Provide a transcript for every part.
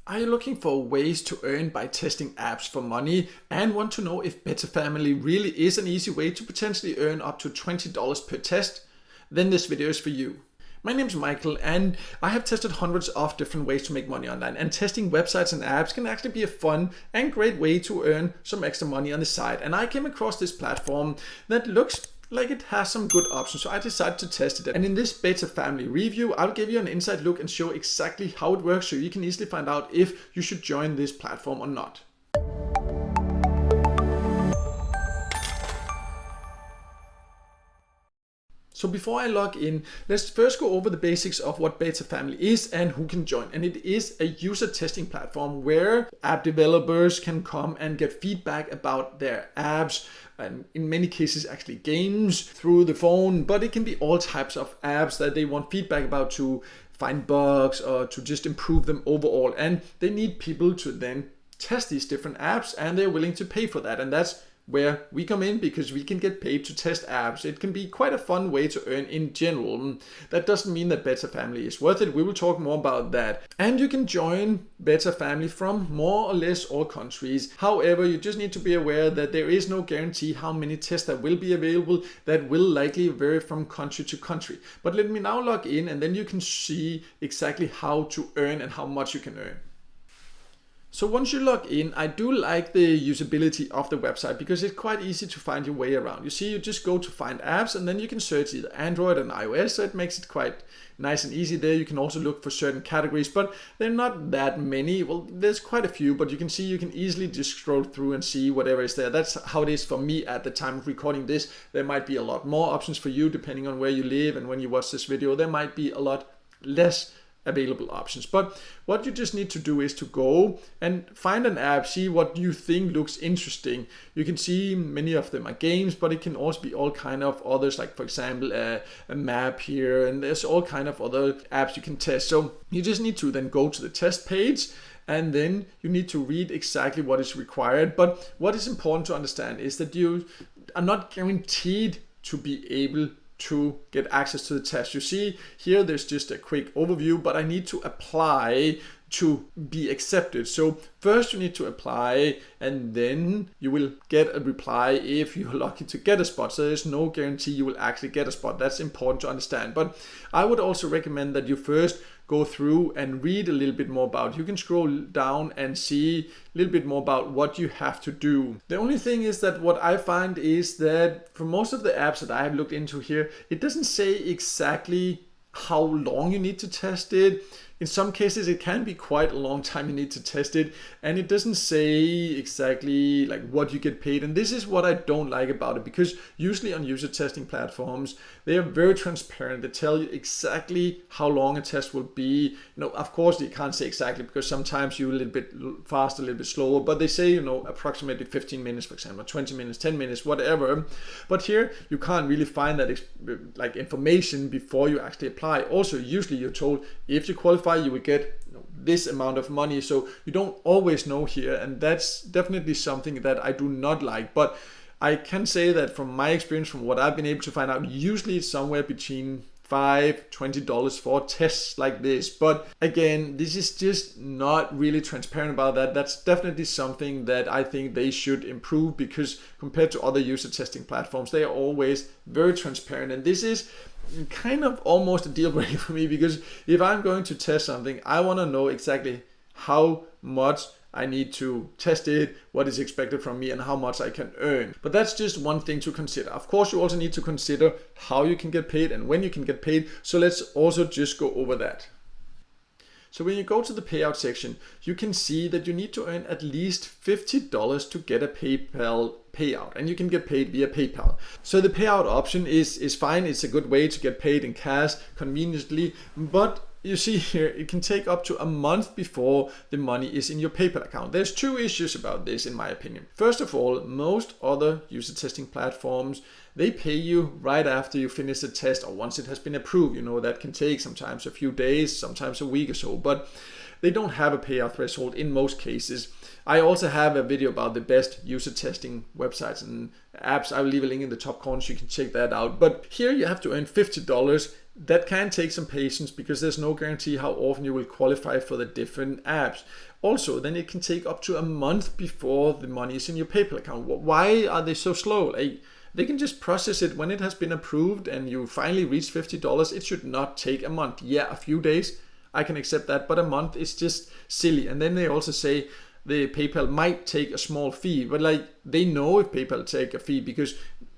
Are you looking for ways to earn by testing apps for money and want to know if Better Family really is an easy way to potentially earn up to $20 per test? Then this video is for you. My name is Michael and I have tested hundreds of different ways to make money online, and testing websites and apps can actually be a fun and great way to earn some extra money on the side. And I came across this platform that looks like it has some good options, so I decided to test it. And in this Better Family review, I'll give you an inside look and show exactly how it works so you can easily find out if you should join this platform or not. So before I log in, let's first go over the basics of what Better Family is and who can join. And it is a user testing platform where app developers can come and get feedback about their apps, and in many cases actually games, through the phone, but it can be all types of apps that they want feedback about to find bugs or to just improve them overall. And they need people to then test these different apps, and they're willing to pay for that. And that's where we come in, because we can get paid to test apps. It can be quite a fun way to earn in general. That doesn't mean that Better Family is worth it. We will talk more about that. And you can join Better Family from more or less all countries. However, you just need to be aware that there is no guarantee how many tests that will be available. That will likely vary from country to country. But let me now log in, and then you can see exactly how to earn and how much you can earn. So once you log in, I do like the usability of the website because it's quite easy to find your way around. You see, you just go to find apps and then you can search either Android and iOS, so it makes it quite nice and easy there. You can also look for certain categories, but they're not that many. Well, there's quite a few, but you can see you can easily just scroll through and see whatever is there. That's how it is for me at the time of recording this. There might be a lot more options for you depending on where you live, and when you watch this video, there might be a lot less available options. But what you just need to do is to go and find an app, see what you think looks interesting. You can see many of them are games, but it can also be all kind of others, like for example a map here, and there's all kind of other apps you can test. So you just need to then go to the test page, and then you need to read exactly what is required. But what is important to understand is that you are not guaranteed to be able to get access to the test. You see here, there's just a quick overview, but I need to apply to be accepted. So first you need to apply, and then you will get a reply if you're lucky to get a spot. So there's no guarantee you will actually get a spot. That's important to understand. But I would also recommend that you first go through and read a little bit more about it. You can scroll down and see a little bit more about what you have to do. The only thing is that what I find is that for most of the apps that I have looked into here, it doesn't say exactly how long you need to test it. In some cases, it can be quite a long time you need to test it, and it doesn't say exactly like what you get paid. And this is what I don't like about it, because usually on user testing platforms, they are very transparent. They tell you exactly how long a test will be. Of course, you can't say exactly, because sometimes you're a little bit faster, a little bit slower, but they say, approximately 15 minutes, for example, 20 minutes, 10 minutes, whatever. But here, you can't really find that like information before you actually apply. Also, usually you're told if you qualify, you will get this amount of money. So you don't always know here, and that's definitely something that I do not like. But I can say that from my experience, from what I've been able to find out, usually it's somewhere between $5-20 for tests like this. But again, this is just not really transparent about that. That's definitely something that I think they should improve, because compared to other user testing platforms, they are always very transparent. And this is kind of almost a deal breaker for me, because if I'm going to test something, I want to know exactly how much I need to test it, what is expected from me, and how much I can earn. But that's just one thing to consider. Of course, you also need to consider how you can get paid and when you can get paid. So let's also just go over that. So when you go to the payout section, you can see that you need to earn at least $50 to get a PayPal payout, and you can get paid via PayPal. So the payout option is fine. It's a good way to get paid in cash conveniently, but you see here, it can take up to a month before the money is in your PayPal account. There's two issues about this, in my opinion. First of all, most other user testing platforms, they pay you right after you finish the test or once it has been approved. That can take sometimes a few days, sometimes a week or so. But they don't have a payout threshold in most cases. I also have a video about the best user testing websites and apps. I will leave a link in the top corner so you can check that out. But here you have to earn $50. That can take some patience because there's no guarantee how often you will qualify for the different apps. Also, then it can take up to a month before the money is in your PayPal account. Why are they so slow? They can just process it when it has been approved and you finally reach $50. It should not take a month. Yeah, a few days, I can accept that, but a month is just silly. And then they also say the PayPal might take a small fee, but like they know if PayPal take a fee because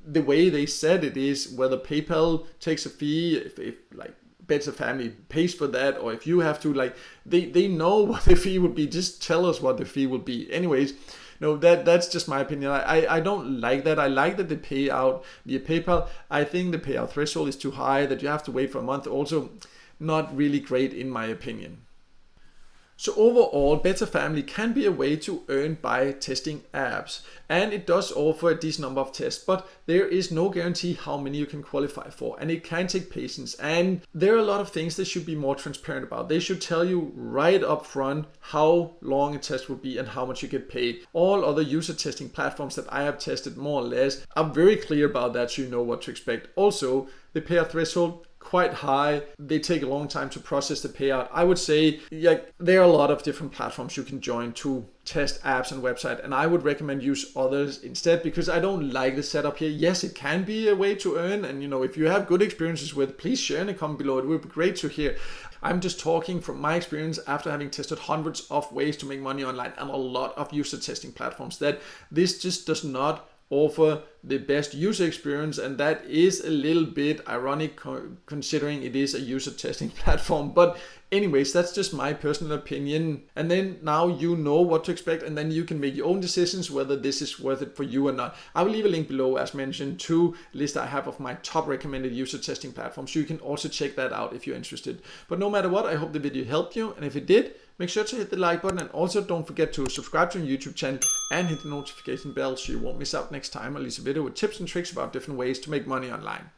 the way they said it is whether PayPal takes a fee, if like Better Family pays for that, or if you have to, like they know what the fee would be. Just tell us what the fee will be. Anyways, no, that's just my opinion. I don't like that. I like that they pay out via PayPal. I think the payout threshold is too high, that you have to wait for a month. Also, not really great in my opinion. So overall, Better Family can be a way to earn by testing apps, and it does offer a decent number of tests, but there is no guarantee how many you can qualify for, and it can take patience, and there are a lot of things they should be more transparent about. They should tell you right up front how long a test will be and how much you get paid. All other user testing platforms that I have tested more or less are very clear about that, so you know what to expect. Also, the payout threshold quite high. They take a long time to process the payout. I would say there are a lot of different platforms you can join to test apps and website, and I would recommend use others instead because I don't like the setup here. Yes, it can be a way to earn, and if you have good experiences with, please share in a comment below. It would be great to hear. I'm just talking from my experience after having tested hundreds of ways to make money online and a lot of user testing platforms, that this just does not offer the best user experience, and that is a little bit ironic considering it is a user testing platform. But anyways, that's just my personal opinion, and then now you know what to expect, and then you can make your own decisions whether this is worth it for you or not. I will leave a link below, as mentioned, to a list I have of my top recommended user testing platforms, so you can also check that out if you're interested. But no matter what, I hope the video helped you, and if it did, make sure to hit the like button, and also don't forget to subscribe to my YouTube channel and hit the notification bell so you won't miss out next time I release a video with tips and tricks about different ways to make money online.